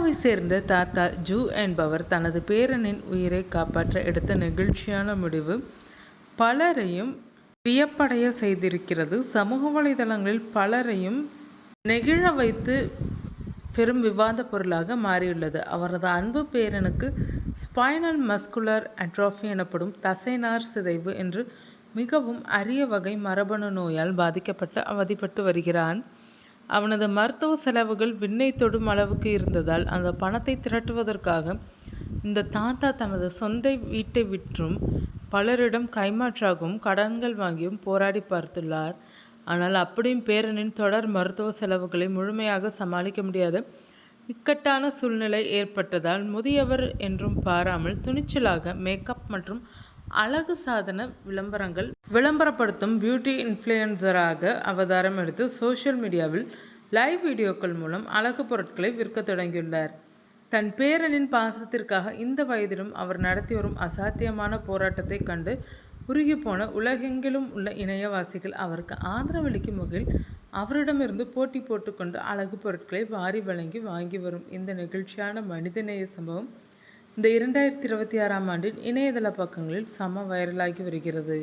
கேரளாவை சேர்ந்த தாத்தா ஜூ என்பவர் தனது பேரனின் உயிரை காப்பாற்ற எடுத்த நெகிழ்ச்சியான முடிவு பலரையும் வியப்படைய செய்திருக்கிறது. சமூக வலைதளங்களில் பலரையும் நெகிழ வைத்து பெரும் விவாத பொருளாக மாறியுள்ளது. அவரது அன்பு பேரனுக்கு ஸ்பைனல் மஸ்குலர் அட்ரோஃபி எனப்படும் தசைநார் சிதைவு என்று மிகவும் அரிய வகை மரபணு நோயால் பாதிக்கப்பட்டு அவதிப்பட்டு வருகிறான். அவனது மருத்துவ செலவுகள் விண்ணை தொடும் அளவுக்கு இருந்ததால் அந்த பணத்தை திரட்டுவதற்காக இந்த தாத்தா தனது சொந்த வீட்டை விற்றும் பலரிடம் கைமாற்றாகவும் கடன்கள் வாங்கியும் போராடி பார்த்துள்ளார். ஆனால் அப்படியும் பேரனின் தொடர் மருத்துவ செலவுகளை முழுமையாக சமாளிக்க முடியாத இக்கட்டான சூழ்நிலை ஏற்பட்டதால் முதியவர் என்றும் பாராமல் துணிச்சலாக மேக்கப் மற்றும் அழகு சாதன விளம்பரப்படுத்தும் பியூட்டி இன்ஃப்ளூயன்சராக அவதாரம் எடுத்து சோஷியல் மீடியாவில் லைவ் வீடியோக்கள் மூலம் அழகு பொருட்களை விற்க தொடங்கியுள்ளார். தன் பேரனின் பாசத்திற்காக இந்த வயதிலும் அவர் நடத்தி வரும் அசாத்தியமான போராட்டத்தை கண்டு உருகிப்போன உலகெங்கிலும் உள்ள இணையவாசிகள் அவருக்கு ஆதரவளிக்கும் வகையில் அவரிடமிருந்து போட்டி போட்டுக்கொண்டு அழகு பொருட்களை வாரி வழங்கி வாங்கி வரும் இந்த நெகிழ்ச்சியான மனிதநேய சம்பவம் இந்த 2026ஆம் ஆண்டின் இணையதள பக்கங்களில் வைரலாகி வருகிறது.